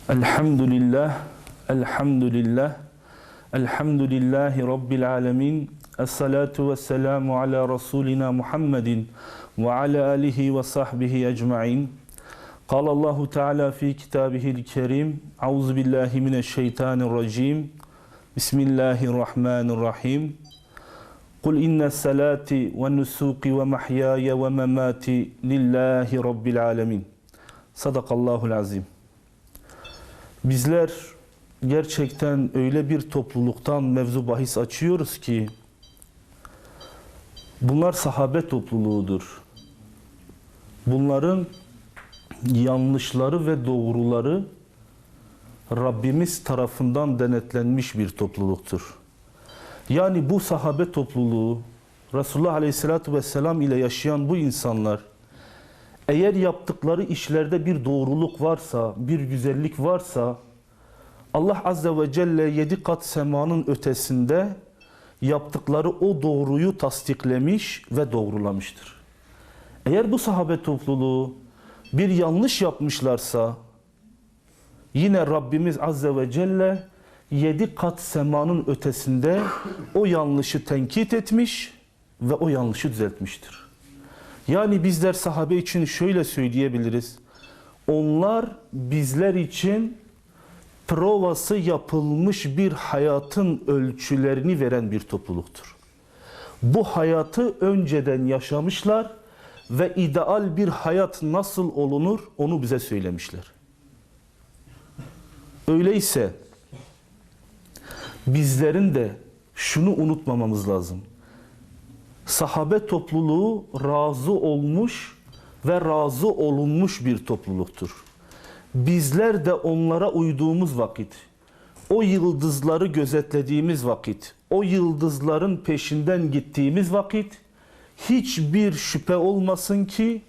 Elhamdülillah, elhamdülillah, elhamdülillahi Rabbil alemin. Esselatu vesselamu ala Resulina Muhammedin ve ala alihi ve sahbihi ecma'in. Allahu Teala fi kitabihil kerim. Euzu billahi mineşşeytanirracim. Bismillahirrahmanirrahim. Kul inne salati ve nusuki ve mahyaya ve memati lillahi Rabbil alemin. Sadakallahul azim. Bizler gerçekten öyle bir topluluktan mevzu bahis açıyoruz ki bunlar sahabe topluluğudur. Bunların yanlışları ve doğruları Rabbimiz tarafından denetlenmiş bir topluluktur. Yani bu sahabe topluluğu Resulullah Aleyhisselatü Vesselam ile yaşayan bu insanlar eğer yaptıkları işlerde bir doğruluk varsa, bir güzellik varsa Allah Azze ve Celle 7 kat semanın ötesinde yaptıkları o doğruyu tasdiklemiş ve doğrulamıştır. Eğer bu sahabe topluluğu bir yanlış yapmışlarsa yine Rabbimiz Azze ve Celle 7 kat semanın ötesinde o yanlışı tenkit etmiş ve o yanlışı düzeltmiştir. Yani bizler sahabe için şöyle söyleyebiliriz. Onlar bizler için provası yapılmış bir hayatın ölçülerini veren bir topluluktur. Bu hayatı önceden yaşamışlar ve ideal bir hayat nasıl olunur onu bize söylemişler. Öyleyse bizlerin de şunu unutmamamız lazım. Sahabe topluluğu razı olmuş ve razı olunmuş bir topluluktur. Bizler de onlara uyduğumuz vakit, o yıldızları gözetlediğimiz vakit, o yıldızların peşinden gittiğimiz vakit hiçbir şüphe olmasın ki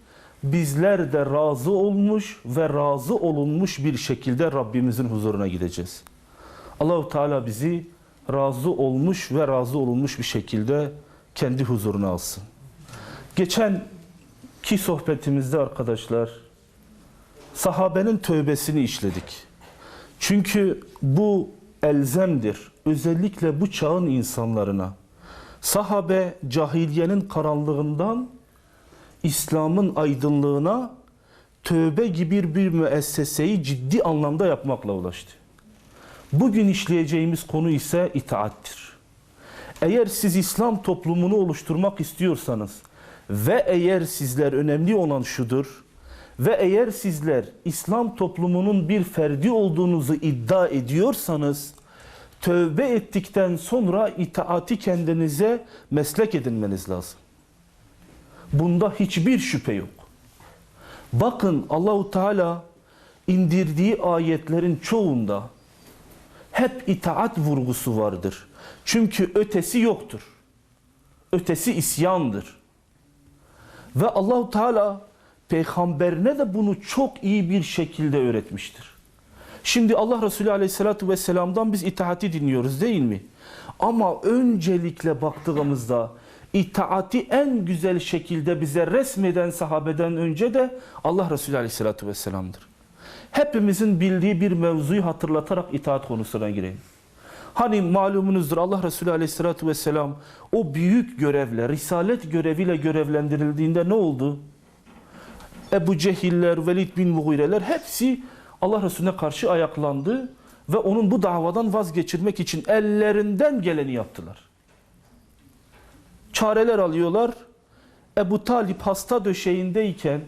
bizler de razı olmuş ve razı olunmuş bir şekilde Rabbimizin huzuruna gideceğiz. Allah-u Teala bizi razı olmuş ve razı olunmuş bir şekilde kendi huzuruna alsın. Geçenki sohbetimizde arkadaşlar sahabenin tövbesini işledik. Çünkü bu elzemdir. Özellikle bu çağın insanlarına. Sahabe cahiliyenin karanlığından İslam'ın aydınlığına tövbe gibi bir müesseseyi ciddi anlamda yapmakla ulaştı. Bugün işleyeceğimiz konu ise itaattir. Eğer siz İslam toplumunu oluşturmak istiyorsanız ve eğer sizler önemli olan şudur ve eğer sizler İslam toplumunun bir ferdi olduğunuzu iddia ediyorsanız tövbe ettikten sonra itaati kendinize meslek edinmeniz lazım. Bunda hiçbir şüphe yok. Bakın Allahu Teala indirdiği ayetlerin çoğunda hep itaat vurgusu vardır. Çünkü ötesi yoktur. Ötesi isyandır. Ve Allahu Teala peygamberine de bunu çok iyi bir şekilde öğretmiştir. Şimdi Allah Resulü Aleyhisselatü Vesselam'dan biz itaati dinliyoruz değil mi? Ama öncelikle baktığımızda itaati en güzel şekilde bize resmeden sahabeden önce de Allah Resulü Aleyhisselatü Vesselam'dır. Hepimizin bildiği bir mevzuyu hatırlatarak itaat konusuna gireyim. Hani malumunuzdur Allah Resulü Aleyhisselatü Vesselam o büyük görevle, risalet göreviyle görevlendirildiğinde ne oldu? Ebu Cehiller, Velid bin Mughireler hepsi Allah Resulüne karşı ayaklandı ve onun bu davadan vazgeçirmek için ellerinden geleni yaptılar. Çareler alıyorlar. Ebu Talip hasta döşeğindeyken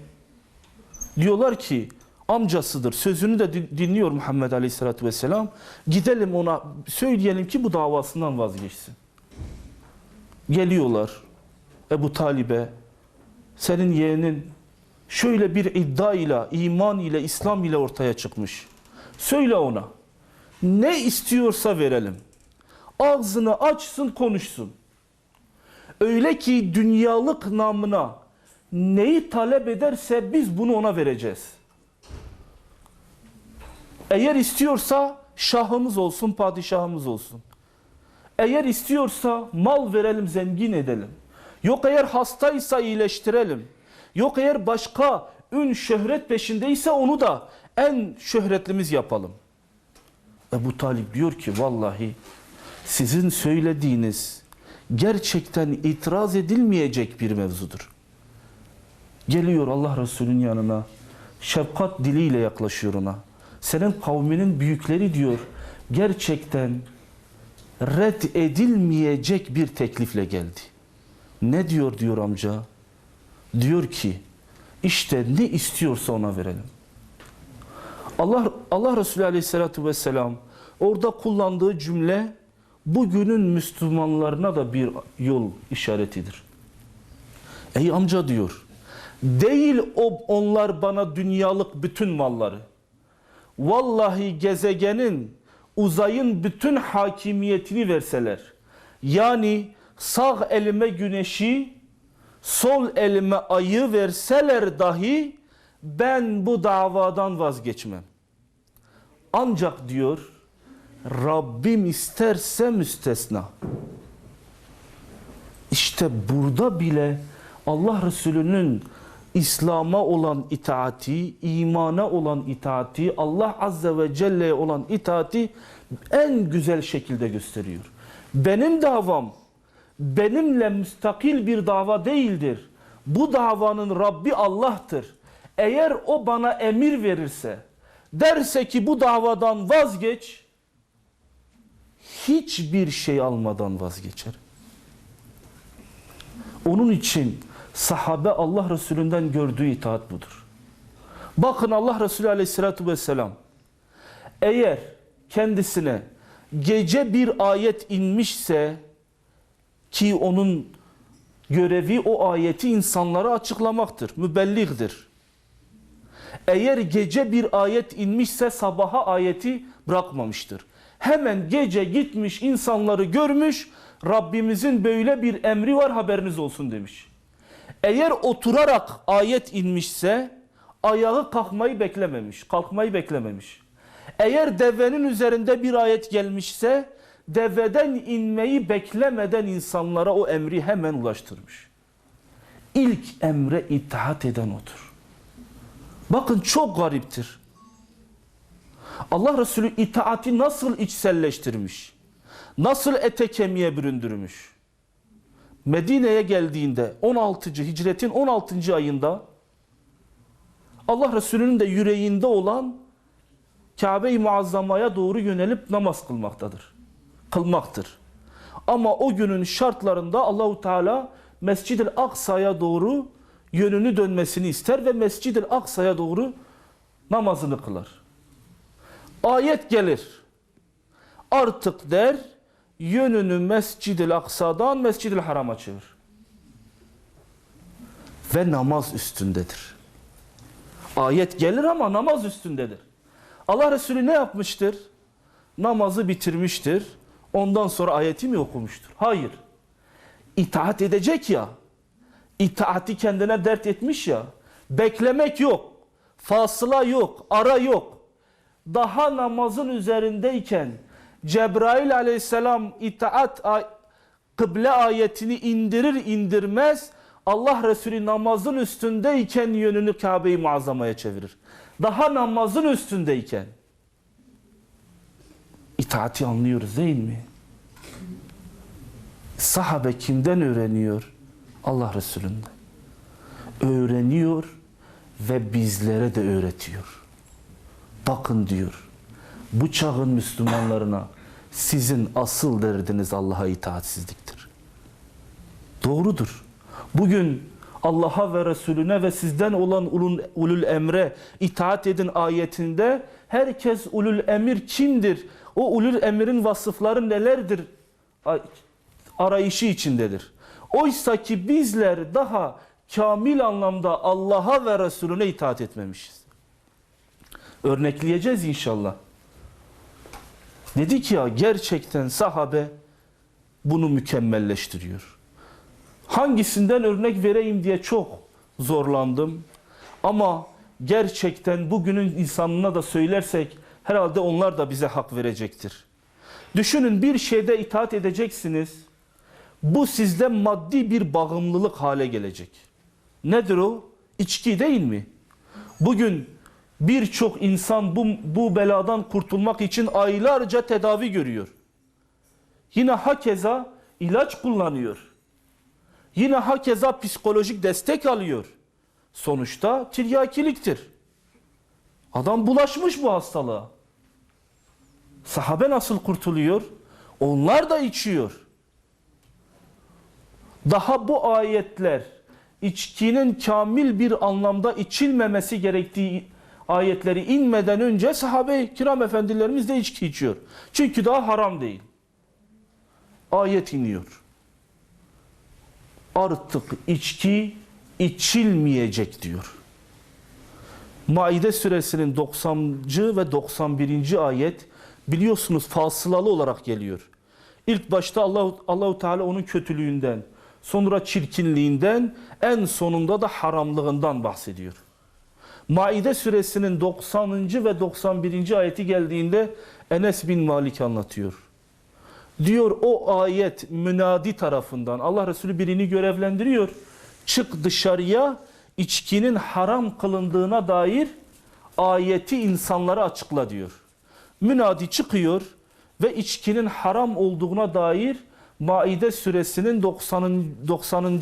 diyorlar ki amcasıdır. Sözünü de dinliyor Muhammed Aleyhisselatü Vesselam. Gidelim ona söyleyelim ki bu davasından vazgeçsin. Geliyorlar Ebu Talib'e. Senin yeğenin şöyle bir iddia ile, iman ile, İslam ile ortaya çıkmış. Söyle ona. Ne istiyorsa verelim. Ağzını açsın, konuşsun. Öyle ki dünyalık namına neyi talep ederse biz bunu ona vereceğiz. Eğer istiyorsa şahımız olsun, padişahımız olsun. Eğer istiyorsa mal verelim, zengin edelim. Yok eğer hastaysa iyileştirelim. Yok eğer başka ün şöhret peşindeyse onu da en şöhretlimiz yapalım. Ebu Talip diyor ki vallahi sizin söylediğiniz gerçekten itiraz edilmeyecek bir mevzudur. Geliyor Allah Resulü'nün yanına, şefkat diliyle yaklaşıyor ona. Senin kavminin büyükleri diyor, gerçekten red edilmeyecek bir teklifle geldi. Ne diyor amca? Diyor ki, işte ne istiyorsa ona verelim. Allah Resulü Aleyhisselatü Vesselam orada kullandığı cümle bugünün Müslümanlarına da bir yol işaretidir. Ey amca diyor, değil onlar bana dünyalık bütün malları, vallahi gezegenin, uzayın bütün hakimiyetini verseler, yani sağ elime güneşi, sol elime ayı verseler dahi ben bu davadan vazgeçmem. Ancak diyor, Rabbim isterse müstesna. İşte burada bile Allah Resulü'nün İslam'a olan itaati, imana olan itaati, Allah Azze ve Celle'ye olan itaati en güzel şekilde gösteriyor. Benim davam, benimle müstakil bir dava değildir. Bu davanın Rabbi Allah'tır. Eğer o bana emir verirse, derse ki bu davadan vazgeç, hiçbir şey almadan vazgeçer. Onun için sahabe Allah Resulü'nden gördüğü itaat budur. Bakın Allah Resulü Aleyhisselatü Vesselam eğer kendisine gece bir ayet inmişse, ki onun görevi o ayeti insanlara açıklamaktır, mübelligdir. Eğer gece bir ayet inmişse sabaha ayeti bırakmamıştır. Hemen gece gitmiş, insanları görmüş, Rabbimizin böyle bir emri var, haberiniz olsun demiş. Eğer oturarak ayet inmişse ayağı kalkmayı beklememiş. Eğer devenin üzerinde bir ayet gelmişse deveden inmeyi beklemeden insanlara o emri hemen ulaştırmış. İlk emre itaat eden odur. Bakın çok gariptir. Allah Resulü itaati nasıl içselleştirmiş? Nasıl ete kemiğe büründürmüş? Medine'ye geldiğinde hicretin 16. ayında Allah Resulü'nün de yüreğinde olan Kabe-i Muazzama'ya doğru yönelip namaz kılmaktır. Ama o günün şartlarında Allahu Teala Mescid-i Aksa'ya doğru yönünü dönmesini ister ve Mescid-i Aksa'ya doğru namazını kılar. Ayet gelir. Artık der, yönünü Mescid-i Aksa'dan Mescid-i Haram'a çevir. Ve namaz üstündedir. Ayet gelir ama namaz üstündedir. Allah Resulü ne yapmıştır? Namazı bitirmiştir. Ondan sonra ayeti mi okumuştur? Hayır. İtaat edecek ya. İtaati kendine dert etmiş ya. Beklemek yok. Fasıla yok. Ara yok. Daha namazın üzerindeyken Cebrail aleyhisselam kıble ayetini indirir indirmez Allah Resulü namazın üstündeyken yönünü Kabe-i Muazzama'ya çevirir. Daha namazın üstündeyken. İtaati anlıyoruz değil mi? Sahabe kimden öğreniyor? Allah Resulü'nden. Öğreniyor ve bizlere de öğretiyor. Bakın diyor, bu çağın Müslümanlarına sizin asıl derdiniz Allah'a itaatsizliktir. Doğrudur. Bugün Allah'a ve Resulüne ve sizden olan ulul emre itaat edin ayetinde herkes ulul emir kimdir? O ulul emirin vasıfları nelerdir? Arayışı içindedir. Oysa ki bizler daha kamil anlamda Allah'a ve Resulüne itaat etmemişiz. Örnekleyeceğiz inşallah. Dedik ya, gerçekten sahabe bunu mükemmelleştiriyor. Hangisinden örnek vereyim diye çok zorlandım. Ama gerçekten bugünün insanına da söylersek herhalde onlar da bize hak verecektir. Düşünün, bir şeyde itaat edeceksiniz. Bu sizde maddi bir bağımlılık hale gelecek. Nedir o? İçki değil mi? Bugün Birçok insan bu beladan kurtulmak için aylarca tedavi görüyor. Yine hakeza ilaç kullanıyor. Yine hakeza psikolojik destek alıyor. Sonuçta tiryakiliktir. Adam bulaşmış bu hastalığa. Sahabe nasıl kurtuluyor? Onlar da içiyor. Daha bu ayetler içkinin kamil bir anlamda içilmemesi gerektiği ayetleri inmeden önce sahabe-i kiram efendilerimiz de içki içiyor. Çünkü daha haram değil. Ayet iniyor. Artık içki içilmeyecek diyor. Maide suresinin 90. ve 91. ayet biliyorsunuz fasılalı olarak geliyor. İlk başta Allahu Teala onun kötülüğünden, sonra çirkinliğinden, en sonunda da haramlığından bahsediyor. Maide suresinin 90. ve 91. ayeti geldiğinde Enes bin Malik anlatıyor. Diyor o ayet münadi tarafından Allah Resulü birini görevlendiriyor. Çık dışarıya, içkinin haram kılındığına dair ayeti insanlara açıkla diyor. Münadi çıkıyor ve içkinin haram olduğuna dair Maide suresinin 90.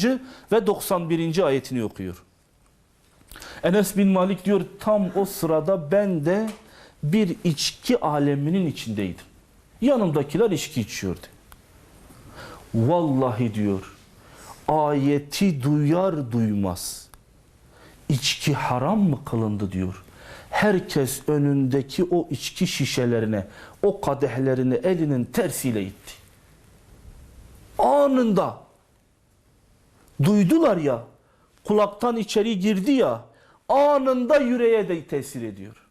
ve 91. ayetini okuyor. Enes bin Malik diyor tam o sırada ben de bir içki aleminin içindeydim. Yanımdakiler içki içiyordu. Vallahi diyor ayeti duyar duymaz içki haram mı kılındı diyor. Herkes önündeki o içki şişelerine, o kadehlerini elinin tersiyle itti. Anında duydular ya, kulaktan içeri girdi ya, anında yüreğe de tesir ediyor.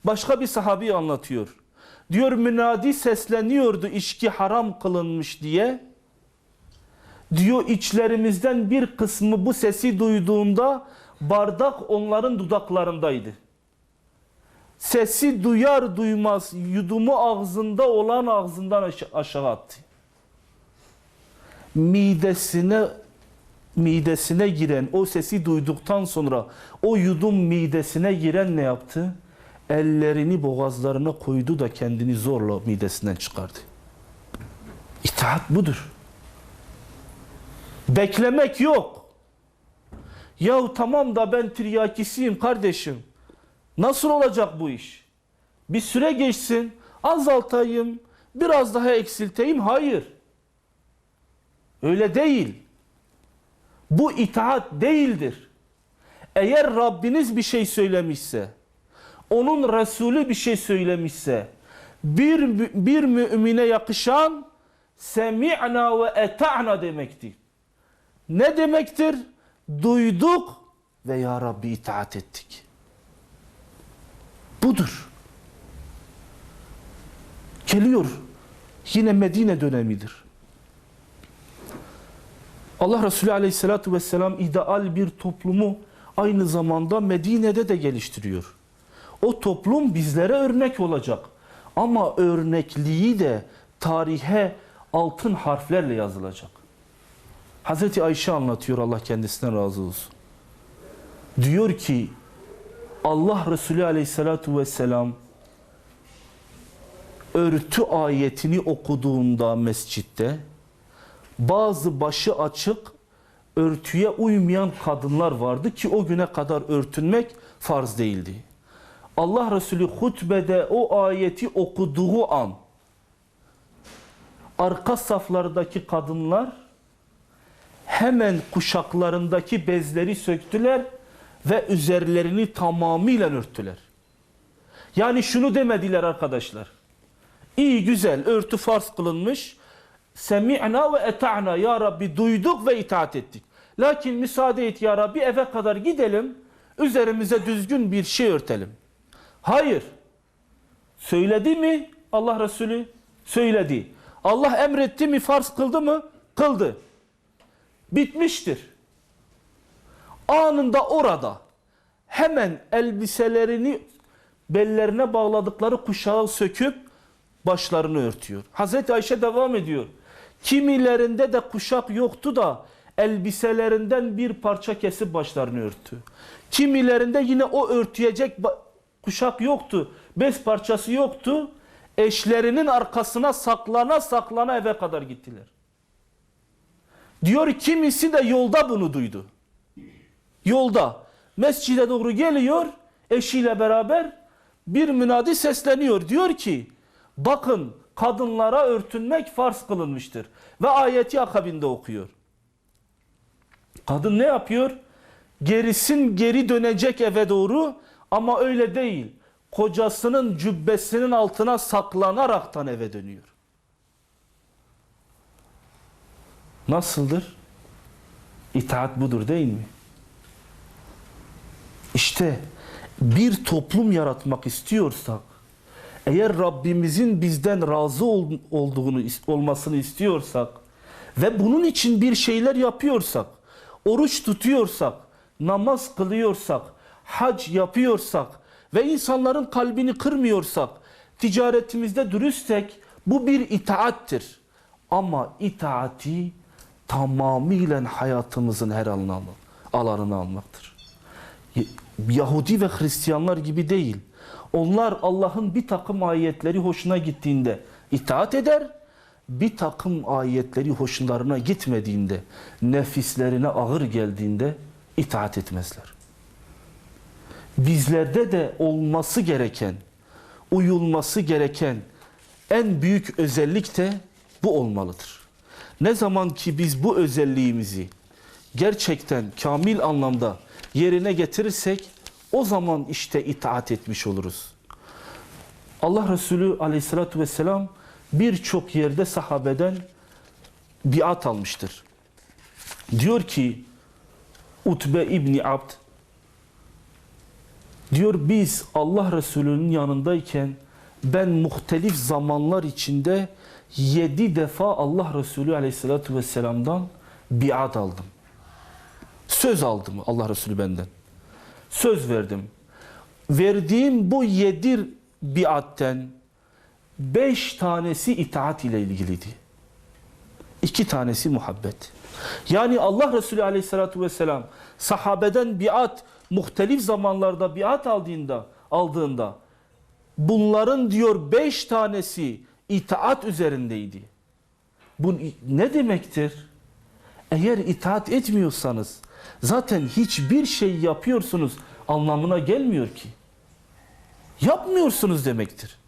Başka bir sahabi anlatıyor. Diyor münadi sesleniyordu içki haram kılınmış diye. Diyor içlerimizden bir kısmı bu sesi duyduğunda bardak onların dudaklarındaydı. Sesi duyar duymaz yudumu ağzında olan ağzından aşağı attı. Midesine giren o sesi duyduktan sonra o yudum midesine giren ne yaptı? Ellerini boğazlarına koydu da kendini zorla midesinden çıkardı. İtaat budur. Beklemek yok. Yahu tamam da ben tiryakisiyim kardeşim. Nasıl olacak bu iş? Bir süre geçsin, azaltayım, biraz daha eksilteyim. Hayır. Öyle değil. Bu itaat değildir. Eğer Rabbiniz bir şey söylemişse, onun Resulü bir şey söylemişse, bir mümine yakışan semi'na ve eta'na demektir. Ne demektir? Duyduk ve ya Rabbi itaat ettik. Budur. Geliyor. Yine Medine dönemidir. Allah Resulü Aleyhisselatü Vesselam ideal bir toplumu aynı zamanda Medine'de de geliştiriyor. O toplum bizlere örnek olacak. Ama örnekliği de tarihe altın harflerle yazılacak. Hazreti Ayşe anlatıyor, Allah kendisinden razı olsun. Diyor ki Allah Resulü Aleyhisselatü Vesselam örtü ayetini okuduğunda mescitte bazı başı açık örtüye uymayan kadınlar vardı ki o güne kadar örtünmek farz değildi. Allah Resulü hutbede o ayeti okuduğu an arka saflardaki kadınlar hemen kuşaklarındaki bezleri söktüler ve üzerlerini tamamıyla örttüler. Yani şunu demediler arkadaşlar. İyi güzel örtü farz kılınmış. Semi'na ve eta'na ya Rabbi duyduk ve itaat ettik. Lakin müsaade et ya Rabbi eve kadar gidelim. Üzerimize düzgün bir şey örtelim. Hayır. Söyledi mi Allah Resulü? Söyledi. Allah emretti mi, farz kıldı mı? Kıldı. Bitmiştir. Anında orada hemen elbiselerini bellerine bağladıkları kuşağı söküp başlarını örtüyor. Hazreti Ayşe devam ediyor. Kimilerinde de kuşak yoktu da elbiselerinden bir parça kesip başlarını örtü. Kimilerinde yine o örtüyecek kuşak yoktu, bez parçası yoktu. Eşlerinin arkasına saklana saklana eve kadar gittiler. Diyor kimisi de yolda bunu duydu. Yolda mescide doğru geliyor eşiyle beraber, bir münadi sesleniyor. Diyor ki bakın kadınlara örtünmek farz kılınmıştır. Ve ayeti akabinde okuyor. Kadın ne yapıyor? Geri dönecek eve doğru, ama öyle değil. Kocasının cübbesinin altına saklanaraktan eve dönüyor. Nasıldır? İtaat budur değil mi? İşte bir toplum yaratmak istiyorsak, eğer Rabbimizin bizden razı olmasını istiyorsak ve bunun için bir şeyler yapıyorsak, oruç tutuyorsak, namaz kılıyorsak, hac yapıyorsak ve insanların kalbini kırmıyorsak, ticaretimizde dürüstsek, bu bir itaattir. Ama itaati tamamıyla hayatımızın her alanını almaktır. Yahudi ve Hristiyanlar gibi değil. Onlar Allah'ın bir takım ayetleri hoşuna gittiğinde itaat eder, bir takım ayetleri hoşlarına gitmediğinde, nefislerine ağır geldiğinde itaat etmezler. Bizlerde de olması gereken, uyulması gereken en büyük özellik de bu olmalıdır. Ne zaman ki biz bu özelliğimizi gerçekten kamil anlamda yerine getirirsek, o zaman işte itaat etmiş oluruz. Allah Resulü aleyhissalatü vesselam birçok yerde sahabeden biat almıştır. Diyor ki Utbe İbni Abd, diyor biz Allah Resulü'nün yanındayken ben muhtelif zamanlar içinde 7 defa Allah Resulü aleyhissalatü vesselam'dan biat aldım. Söz aldım Allah Resulü benden. Söz verdim. Verdiğim bu 7 biatten 5 tanesi itaat ile ilgiliydi. 2 tanesi muhabbet. Yani Allah Resulü aleyhissalatü vesselam sahabeden biat, muhtelif zamanlarda biat aldığında bunların diyor 5 tanesi itaat üzerindeydi. Bu ne demektir? Eğer itaat etmiyorsanız zaten hiçbir şey yapıyorsunuz anlamına gelmiyor ki. Yapmıyorsunuz demektir.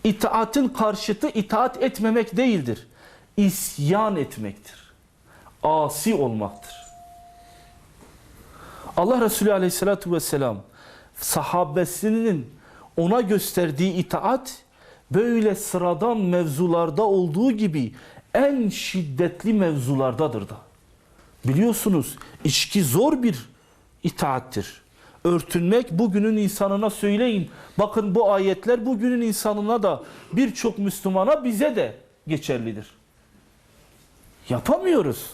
İtaatın karşıtı itaat etmemek değildir. İsyan etmektir. Asi olmaktır. Allah Resulü aleyhissalatü vesselam sahabesinin ona gösterdiği itaat böyle sıradan mevzularda olduğu gibi en şiddetli mevzulardadır da. Biliyorsunuz içki zor bir itaattir. Örtünmek bugünün insanına söyleyin. Bakın bu ayetler bugünün insanına da, birçok Müslümana, bize de geçerlidir. Yapamıyoruz.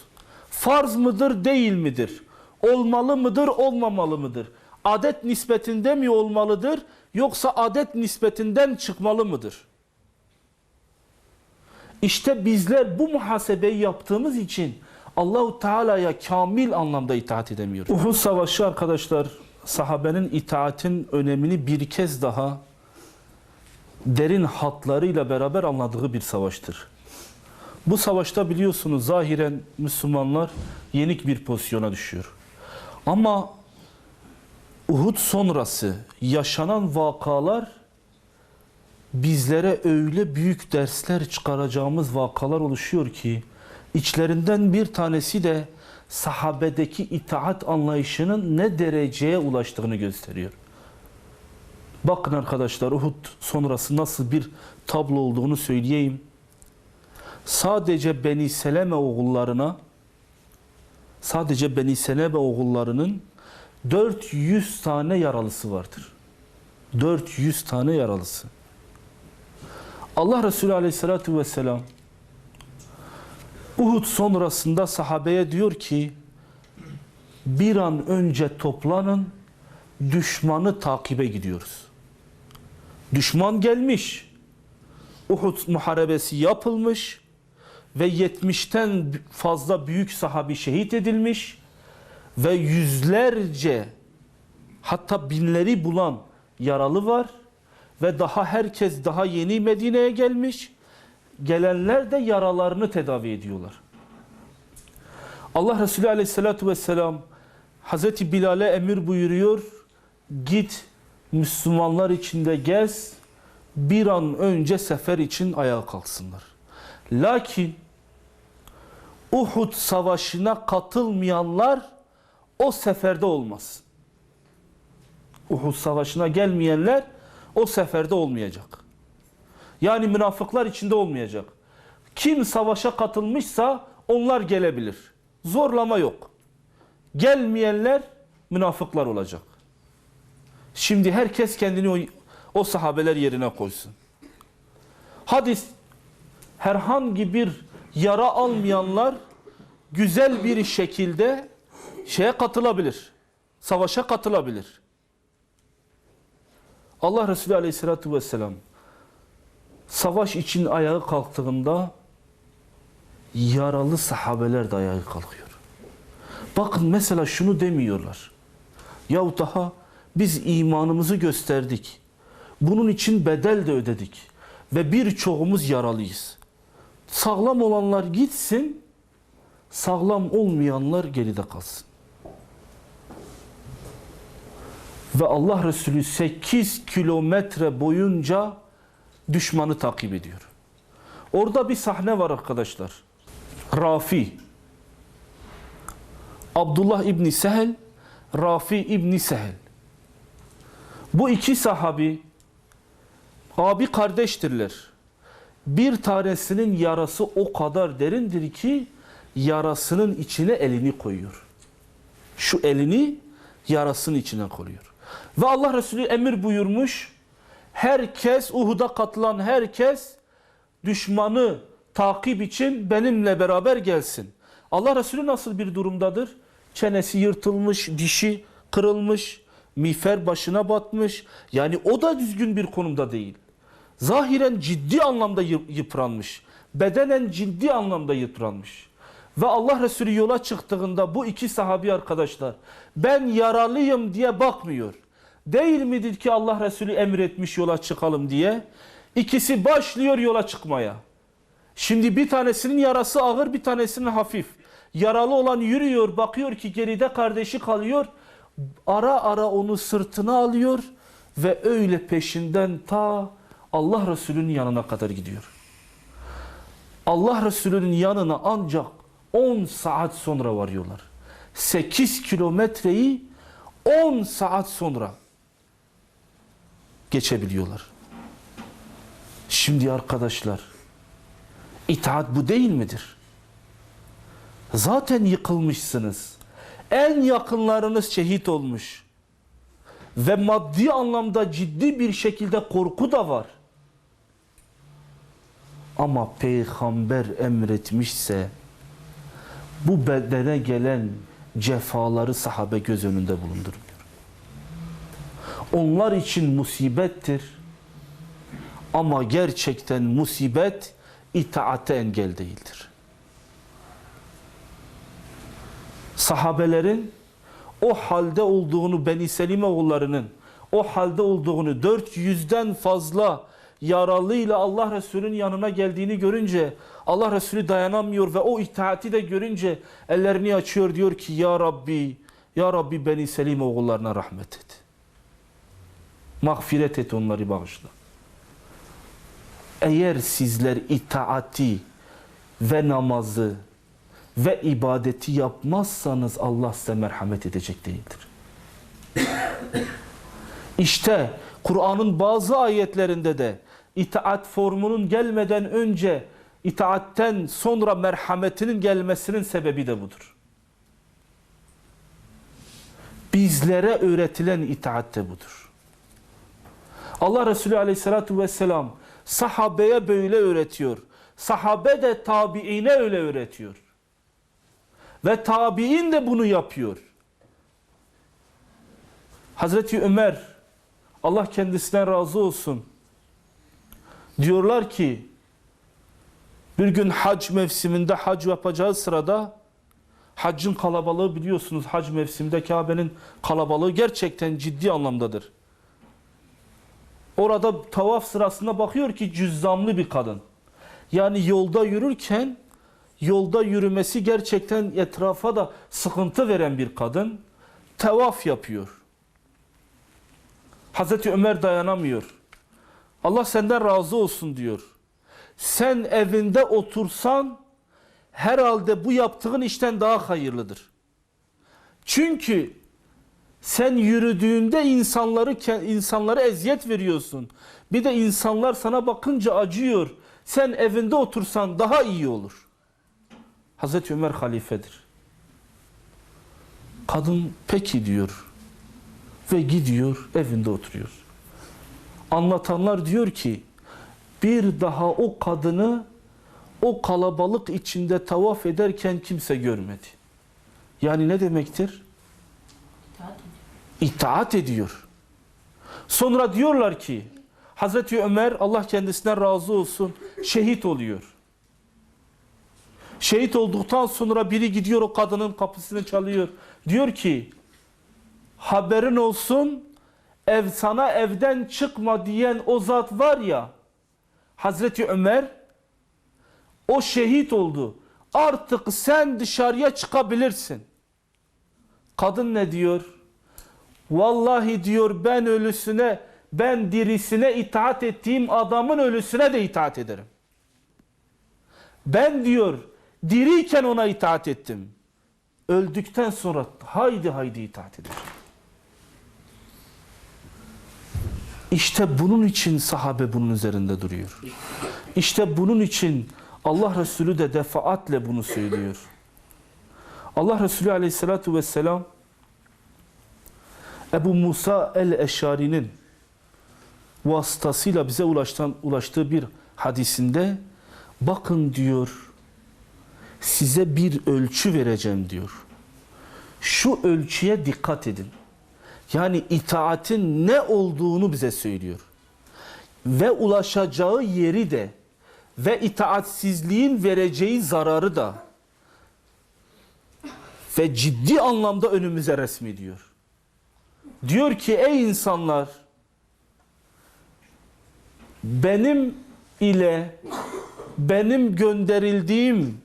Farz mıdır değil midir? Olmalı mıdır olmamalı mıdır? Adet nispetinde mi olmalıdır yoksa adet nispetinden çıkmalı mıdır? İşte bizler bu muhasebeyi yaptığımız için Allahu Teala'ya kamil anlamda itaat edemiyoruz. Uhud Savaşı arkadaşlar, sahabenin itaatin önemini bir kez daha derin hatlarıyla beraber anladığı bir savaştır. Bu savaşta biliyorsunuz zahiren Müslümanlar yenik bir pozisyona düşüyor. Ama Uhud sonrası yaşanan vakalar bizlere öyle büyük dersler çıkaracağımız vakalar oluşuyor ki, içlerinden bir tanesi de sahabedeki itaat anlayışının ne dereceye ulaştığını gösteriyor. Bakın arkadaşlar, Uhud sonrası nasıl bir tablo olduğunu söyleyeyim. Sadece Beni Seleme oğullarının 400 tane yaralısı vardır. 400 tane yaralısı. Allah Resulü aleyhissalatü vesselam Uhud sonrasında sahabeye diyor ki, bir an önce toplanın, düşmanı takibe gidiyoruz. Düşman gelmiş, Uhud muharebesi yapılmış ve 70'ten fazla büyük sahabi şehit edilmiş ve yüzlerce, hatta binleri bulan yaralı var ve herkes daha yeni Medine'ye gelmiş. Gelenler de yaralarını tedavi ediyorlar. Allah Resulü Aleyhisselatü Vesselam Hazreti Bilal'e emir buyuruyor. Git Müslümanlar içinde gez, bir an önce sefer için ayağa kalksınlar. Lakin Uhud savaşına katılmayanlar o seferde olmaz. Uhud savaşına gelmeyenler o seferde olmayacak. Yani münafıklar içinde olmayacak. Kim savaşa katılmışsa onlar gelebilir. Zorlama yok. Gelmeyenler münafıklar olacak. Şimdi herkes kendini o sahabeler yerine koysun. Hadis, herhangi bir yara almayanlar güzel bir şekilde şeye katılabilir. Savaşa katılabilir. Allah Resulü Aleyhisselatü Vesselam savaş için ayağa kalktığında yaralı sahabeler de ayağa kalkıyor. Bakın mesela şunu demiyorlar. Yahu daha biz imanımızı gösterdik. Bunun için bedel de ödedik. Ve birçoğumuz yaralıyız. Sağlam olanlar gitsin, sağlam olmayanlar geride kalsın. Ve Allah Resulü 8 kilometre boyunca düşmanı takip ediyor. Orada bir sahne var arkadaşlar. Rafi, Abdullah İbni Sehel, Rafi İbni Sehel. Bu iki sahabi abi kardeştirler. Bir tanesinin yarası o kadar derindir ki yarasının içine elini koyuyor. Şu elini yarasının içine koyuyor. Ve Allah Resulü emir buyurmuş. Herkes, Uhud'a katılan herkes düşmanı takip için benimle beraber gelsin. Allah Resulü nasıl bir durumdadır? Çenesi yırtılmış, dişi kırılmış, miğfer başına batmış. Yani o da düzgün bir konumda değil. Zahiren ciddi anlamda yıpranmış. Bedenen ciddi anlamda yıpranmış. Ve Allah Resulü yola çıktığında bu iki sahabi arkadaşlar, ben yaralıyım diye bakmıyor. Değil midir ki Allah Resulü emretmiş yola çıkalım diye? İkisi başlıyor yola çıkmaya. Şimdi bir tanesinin yarası ağır, bir tanesinin hafif. Yaralı olan yürüyor, bakıyor ki geride kardeşi kalıyor. Ara ara onu sırtına alıyor ve öyle peşinden ta Allah Resulü'nün yanına kadar gidiyor. Allah Resulü'nün yanına ancak 10 saat sonra varıyorlar. 8 kilometreyi 10 saat sonra geçebiliyorlar. Şimdi arkadaşlar, itaat bu değil midir? Zaten yıkılmışsınız. En yakınlarınız şehit olmuş. Ve maddi anlamda ciddi bir şekilde korku da var. Ama peygamber emretmişse bu bedene gelen cefaları sahabe göz önünde bulundurmuyor. Onlar için musibettir. Ama gerçekten musibet itaate engel değildir. Sahabelerin o halde olduğunu, Beni Selime oğullarının o halde olduğunu, 400'den fazla yaralıyla Allah Resulü'nün yanına geldiğini görünce Allah Resulü dayanamıyor ve o itaati de görünce ellerini açıyor, diyor ki ya Rabbi, ya Rabbi Beni Selime oğullarına rahmet et. Mağfiret et, onları bağışla. Eğer sizler itaati ve namazı ve ibadeti yapmazsanız Allah size merhamet edecek değildir. İşte Kur'an'ın bazı ayetlerinde de itaat formunun gelmeden önce itaatten sonra merhametinin gelmesinin sebebi de budur. Bizlere öğretilen itaat de budur. Allah Resulü Aleyhisselatü Vesselam sahabeye böyle öğretiyor. Sahabe de tabiine öyle öğretiyor. Ve tabiin de bunu yapıyor. Hazreti Ömer, Allah kendisinden razı olsun, diyorlar ki bir gün hac mevsiminde hac yapacağı sırada, haccın kalabalığı biliyorsunuz, hac mevsiminde Kabe'nin kalabalığı gerçekten ciddi anlamdadır. Orada tavaf sırasında bakıyor ki cüzzamlı bir kadın. Yani yolda yürürken yolda yürümesi gerçekten etrafa da sıkıntı veren bir kadın tavaf yapıyor. Hazreti Ömer dayanamıyor. Allah senden razı olsun diyor. Sen evinde otursan herhalde bu yaptığın işten daha hayırlıdır. Çünkü sen yürüdüğünde insanlara eziyet veriyorsun. Bir de insanlar sana bakınca acıyor. Sen evinde otursan daha iyi olur. Hazreti Ömer halifedir. Kadın peki diyor ve gidiyor evinde oturuyor. Anlatanlar diyor ki bir daha o kadını o kalabalık içinde tavaf ederken kimse görmedi. Yani ne demektir? İtaat ediyor. Sonra diyorlar ki Hazreti Ömer Allah kendisinden razı olsun şehit oluyor. Şehit olduktan sonra biri gidiyor o kadının kapısını çalıyor. Diyor ki haberin olsun sana evden çıkma diyen o zat var ya Hazreti Ömer o şehit oldu. Artık sen dışarıya çıkabilirsin. Kadın ne diyor? Vallahi diyor ben dirisine itaat ettiğim adamın ölüsüne de itaat ederim. Ben diyor diriyken ona itaat ettim. Öldükten sonra haydi itaat ederim. İşte bunun için sahabe bunun üzerinde duruyor. İşte bunun için Allah Resulü de defaatle bunu söylüyor. Allah Resulü aleyhissalatu vesselam Ebu Musa el-Eşari'nin vasıtasıyla bize ulaştığı bir hadisinde bakın diyor size bir ölçü vereceğim diyor. Şu ölçüye dikkat edin. Yani itaatin ne olduğunu bize söylüyor. Ve ulaşacağı yeri de ve itaatsizliğin vereceği zararı da ve ciddi anlamda önümüze resmediyor. Diyor ki ey insanlar benim gönderildiğim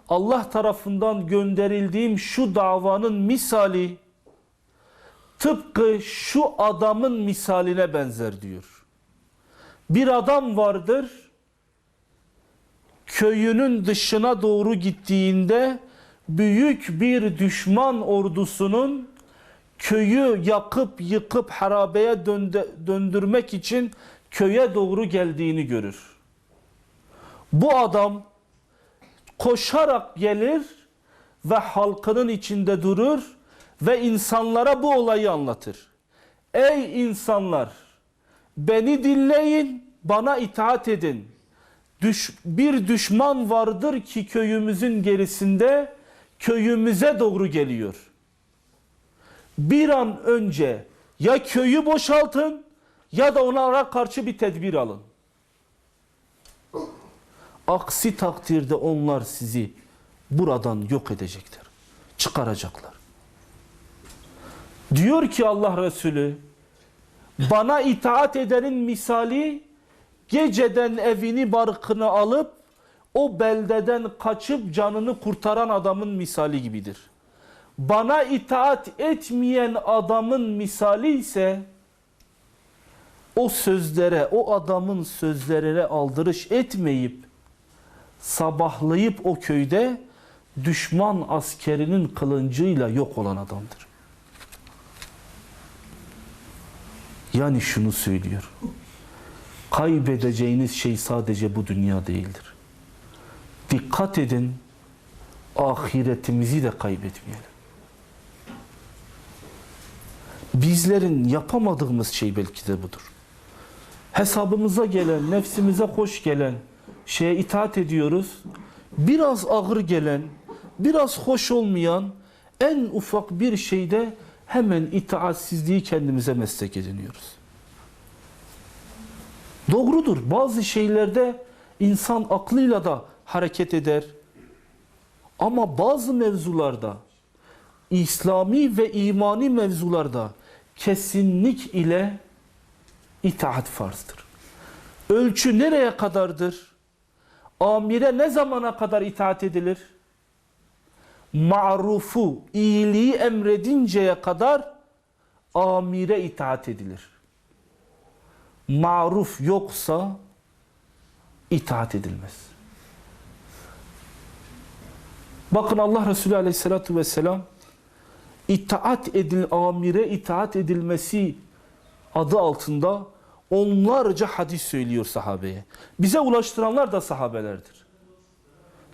Allah tarafından gönderildiğim şu davanın misali tıpkı şu adamın misaline benzer diyor. Bir adam vardır köyünün dışına doğru gittiğinde büyük bir düşman ordusunun köyü yakıp yıkıp harabeye döndürmek için köye doğru geldiğini görür. Bu adam koşarak gelir ve halkının içinde durur ve insanlara bu olayı anlatır. Ey insanlar! Beni dinleyin, bana itaat edin. Bir düşman vardır ki köyümüzün gerisinde köyümüze doğru geliyor. Bir an önce ya köyü boşaltın ya da onlara karşı bir tedbir alın. Aksi takdirde onlar sizi buradan yok edecekler. Çıkaracaklar. Diyor ki Allah Resulü bana itaat edenin misali geceden evini barkını alıp o beldeden kaçıp canını kurtaran adamın misali gibidir. Bana itaat etmeyen adamın misali ise o adamın sözlerine aldırış etmeyip sabahlayıp o köyde düşman askerinin kılıncıyla yok olan adamdır. Yani şunu söylüyor. Kaybedeceğiniz şey sadece bu dünya değildir. Dikkat edin, ahiretimizi de kaybetmeyelim. Bizlerin yapamadığımız şey belki de budur. Hesabımıza gelen, nefsimize hoş gelen şeye itaat ediyoruz. Biraz ağır gelen, biraz hoş olmayan en ufak bir şeyde hemen itaatsizliği kendimize meslek ediniyoruz. Doğrudur. Bazı şeylerde insan aklıyla da hareket eder. Ama bazı mevzularda, İslami ve imani mevzularda kesinlik ile itaat farzdır. Ölçü nereye kadardır? Amire ne zamana kadar itaat edilir? Ma'rufu, iyiliği emredinceye kadar amire itaat edilir. Ma'ruf yoksa itaat edilmez. Bakın Allah Resulü Aleyhisselatü Vesselam amire itaat edilmesi adı altında onlarca hadis söylüyor sahabeye. Bize ulaştıranlar da sahabelerdir.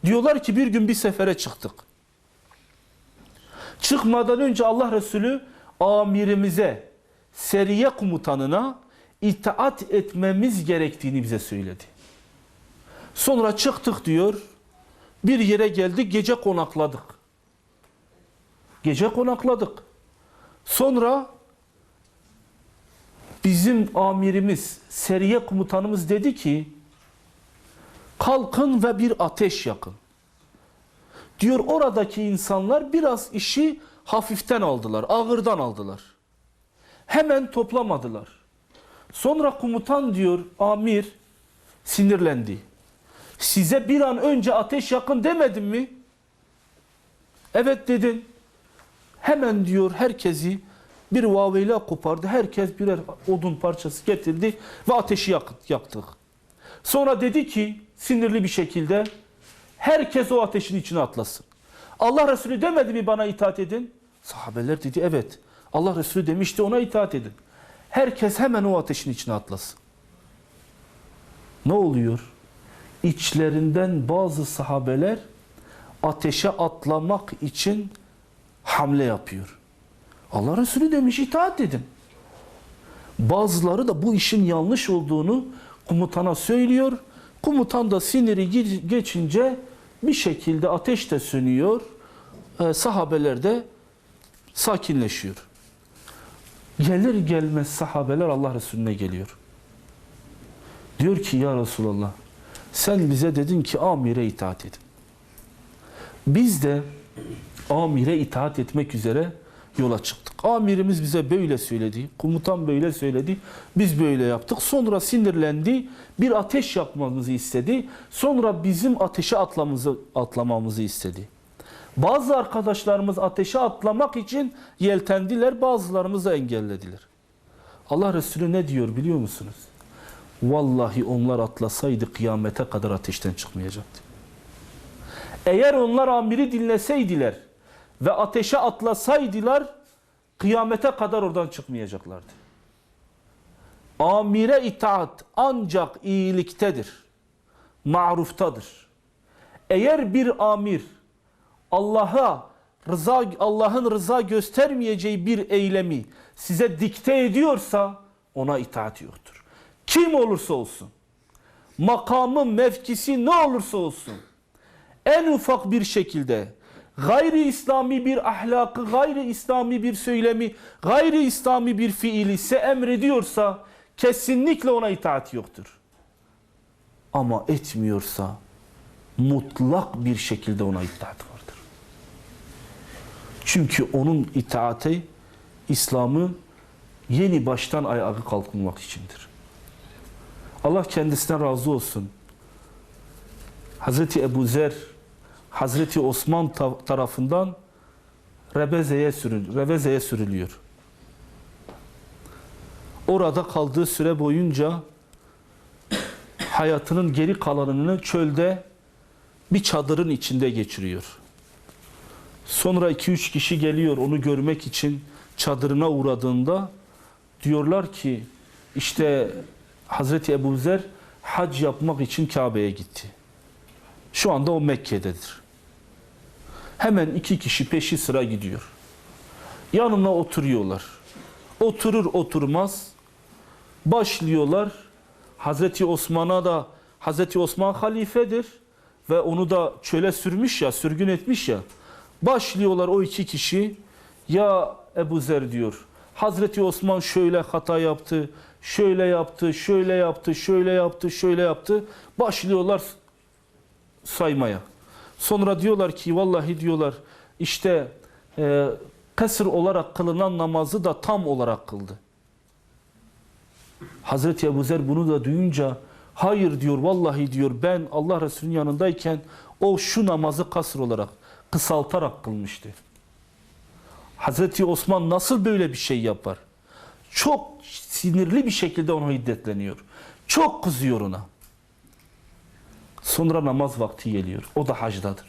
Diyorlar ki bir gün bir sefere çıktık. Çıkmadan önce Allah Resulü amirimize, seriye komutanına itaat etmemiz gerektiğini bize söyledi. Sonra çıktık diyor, bir yere geldik, gece konakladık. Gece konakladık. Sonra bizim amirimiz, seriye komutanımız dedi ki, kalkın ve bir ateş yakın. Diyor oradaki insanlar biraz işi hafiften aldılar, ağırdan aldılar. Hemen toplamadılar. Sonra komutan diyor, amir sinirlendi. Size bir an önce ateş yakın demedim mi? Evet dedin. Hemen diyor herkesi bir vaveyla kopardı. Herkes birer odun parçası getirdi ve ateşi yaktık. Sonra dedi ki sinirli bir şekilde herkes o ateşin içine atlasın. Allah Resulü demedi mi bana itaat edin? Sahabeler dedi evet. Allah Resulü demişti ona itaat edin. Herkes hemen o ateşin içine atlasın. Ne oluyor? İçlerinden bazı sahabeler ateşe atlamak için hamle yapıyor. Allah Resulü demiş itaat edin. Bazıları da bu işin yanlış olduğunu komutana söylüyor. Komutan da siniri geçince bir şekilde ateş de sönüyor. Sahabeler de sakinleşiyor. Gelir gelmez sahabeler Allah Resulüne geliyor. Diyor ki ya Resulallah sen bize dedin ki amire itaat edin. Biz de amire itaat etmek üzere yola çıktık. Amirimiz bize böyle söyledi. Komutan böyle söyledi. Biz böyle yaptık. Sonra sinirlendi. Bir ateş yakmamızı istedi. Sonra bizim ateşe atlamamızı istedi. Bazı arkadaşlarımız ateşe atlamak için yeltendiler. Bazılarımız da engellediler. Allah Resulü ne diyor biliyor musunuz? Vallahi onlar atlasaydı kıyamete kadar ateşten çıkmayacaktı. Eğer onlar amiri dinleseydiler ve ateşe atlasaydılar kıyamete kadar oradan çıkmayacaklardı. Amire itaat ancak iyiliktedir, ma'ruftadır. Eğer bir amir Allah'ın rıza göstermeyeceği bir eylemi size dikte ediyorsa ona itaat yoktur. Kim olursa olsun, makamı, mevkisi ne olursa olsun, en ufak bir şekilde gayri İslami bir ahlakı, gayri İslami bir söylemi, gayri İslami bir fiili ise emrediyorsa kesinlikle ona itaat yoktur. Ama etmiyorsa mutlak bir şekilde ona itaat vardır. Çünkü onun itaati İslam'ı yeni baştan ayağa kalkınmak içindir. Allah kendisinden razı olsun. Hazreti Ebu Zer, Hazreti Osman tarafından Reveze'ye sürülüyor. Orada kaldığı süre boyunca hayatının geri kalanını çölde bir çadırın içinde geçiriyor. Sonra 2-3 kişi geliyor onu görmek için çadırına uğradığında diyorlar ki işte Hazreti Ebu Zer hac yapmak için Kabe'ye gitti. Şu anda o Mekke'dedir. Hemen 2 kişi peşi sıra gidiyor. Yanına oturuyorlar. Oturur oturmaz başlıyorlar. Hazreti Osman'a da Hazreti Osman halifedir ve onu da çöle sürmüş ya, sürgün etmiş ya. Başlıyorlar o 2 kişi. Ya Ebu Zer diyor. Hazreti Osman şöyle hata yaptı, şöyle yaptı, şöyle yaptı, şöyle yaptı, şöyle yaptı. Başlıyorlar saymaya. Sonra diyorlar ki vallahi diyorlar işte kısır olarak kılınan namazı da tam olarak kıldı. Hazreti Ebu Zer bunu da duyunca hayır diyor, vallahi diyor, ben Allah Resulü'nün yanındayken o şu namazı kasr olarak, kısaltarak kılmıştı. Hazreti Osman nasıl böyle bir şey yapar? Çok sinirli bir şekilde ona hiddetleniyor. Çok kızıyor ona. Sonra namaz vakti geliyor. O da hacdadır.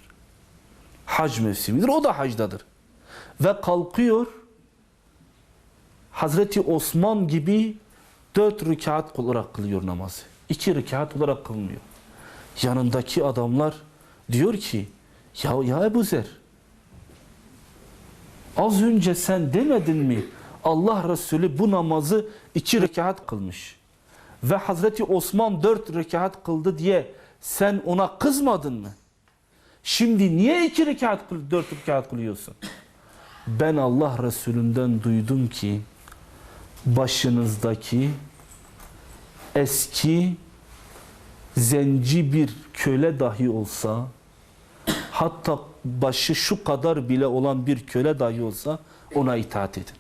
Hac mevsimidir. O da hacdadır. Ve kalkıyor, Hazreti Osman gibi 4 rekat olarak kılıyor namazı. 2 rekat olarak kılmıyor. Yanındaki adamlar diyor ki, ya Ebu Zer, az önce sen demedin mi Allah Resulü bu namazı 2 rekat kılmış ve Hazreti Osman 4 rekat kıldı diye sen ona kızmadın mı? Şimdi niye 2 rekat 4 rekat kılıyorsun? Ben Allah Resulü'nden duydum ki başınızdaki eski zenci bir köle dahi olsa, hatta başı şu kadar bile olan bir köle dahi olsa ona itaat edin.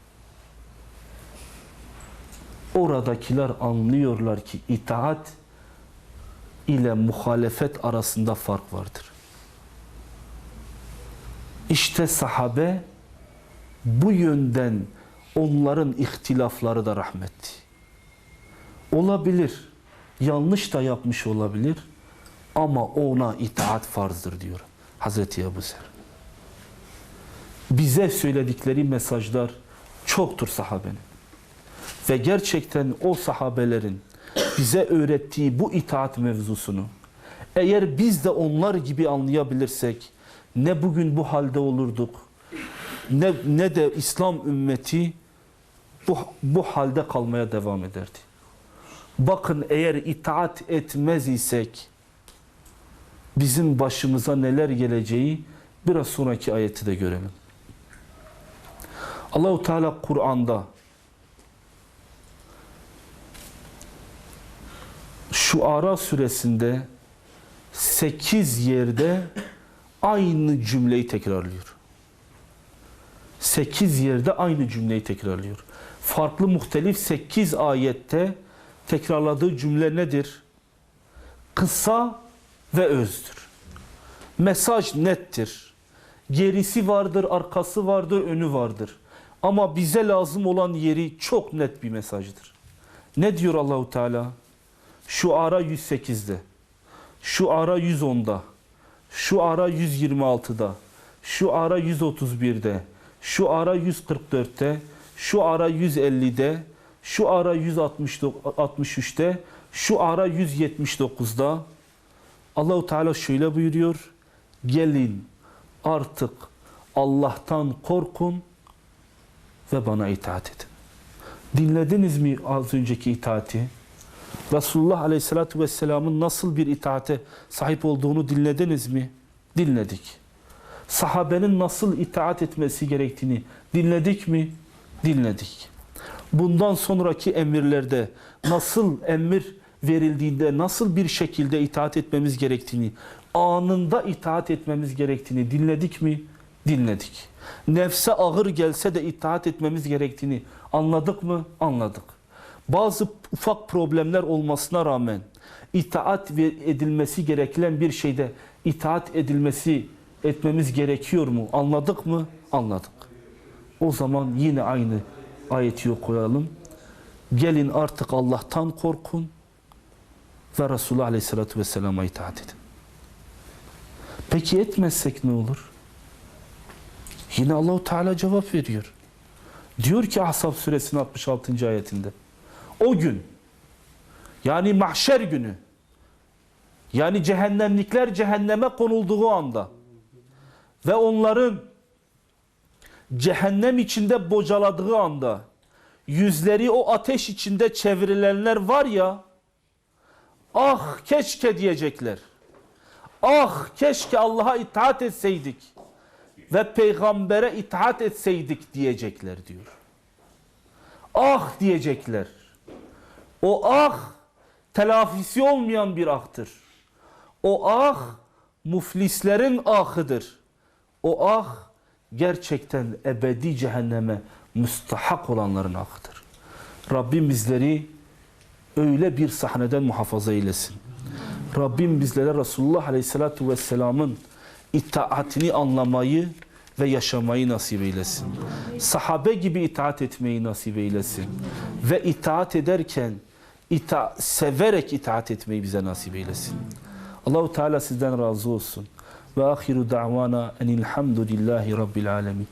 Oradakiler anlıyorlar ki itaat ile muhalefet arasında fark vardır. İşte sahabe bu yönden onların ihtilafları da rahmetti. Olabilir, yanlış da yapmış olabilir ama ona itaat farzdır diyor Hazreti Ebu Zer. Bize söyledikleri mesajlar çoktur sahabenin. Ve gerçekten o sahabelerin bize öğrettiği bu itaat mevzusunu eğer biz de onlar gibi anlayabilirsek ne bugün bu halde olurduk ne de İslam ümmeti bu halde kalmaya devam ederdi. Bakın eğer itaat etmez isek bizim başımıza neler geleceği biraz sonraki ayeti de görelim. Allah-u Teala Kur'an'da Şuara suresinde 8 yerde aynı cümleyi tekrarlıyor. 8 yerde aynı cümleyi tekrarlıyor. Farklı muhtelif 8 ayette tekrarladığı cümle nedir? Kısa ve özdür. Mesaj nettir. Gerisi vardır, arkası vardır, önü vardır. Ama bize lazım olan yeri çok net bir mesajdır. Ne diyor Allahu Teala? Şuara 108'de, Şuara 110'da, Şuara 126'da, Şuara 131'de, Şuara 144'te, Şuara 150'de, Şuara 163'te, Şuara 179'da Allah-u Teala şöyle buyuruyor: gelin artık Allah'tan korkun ve bana itaat edin. Dinlediniz mi az önceki itaati? Resulullah Aleyhisselatü Vesselam'ın nasıl bir itaate sahip olduğunu dinlediniz mi? Dinledik. Sahabenin nasıl itaat etmesi gerektiğini dinledik mi? Dinledik. Bundan sonraki emirlerde nasıl emir verildiğinde nasıl bir şekilde itaat etmemiz gerektiğini, anında itaat etmemiz gerektiğini dinledik mi? Dinledik. Nefse ağır gelse de itaat etmemiz gerektiğini anladık mı? Anladık. Bazı ufak problemler olmasına rağmen itaat edilmesi gereken bir şeyde itaat etmemiz gerekiyor mu? Anladık mı? Anladık. O zaman yine aynı ayeti koyalım. Gelin artık Allah'tan korkun ve Resulullah Aleyhisselatü Vesselam'a itaat edin. Peki etmezsek ne olur? Yine Allah-u Teala cevap veriyor. Diyor ki Ahzab suresinin 66. ayetinde. O gün, yani mahşer günü, yani cehennemlikler cehenneme konulduğu anda ve onların cehennem içinde bocaladığı anda yüzleri o ateş içinde çevrilenler var ya, ah keşke diyecekler. Ah keşke Allah'a itaat etseydik ve peygambere itaat etseydik diyecekler diyor. Ah diyecekler. O ah telafisi olmayan bir ahtır. O ah muflislerin ahıdır. O ah gerçekten ebedi cehenneme müstahak olanların ahıdır. Rabbim bizleri öyle bir sahneden muhafaza eylesin. Rabbim bizlere Resulullah Aleyhisselatü Vesselam'ın itaatini anlamayı ve yaşamayı nasip eylesin. Sahabe gibi itaat etmeyi nasip eylesin. Ve itaat ederken severek itaat etmeyi bize nasip eylesin. Allahu Teala sizden razı olsun. Ve ahiru da'vana enilhamdülillahi rabbil alemin.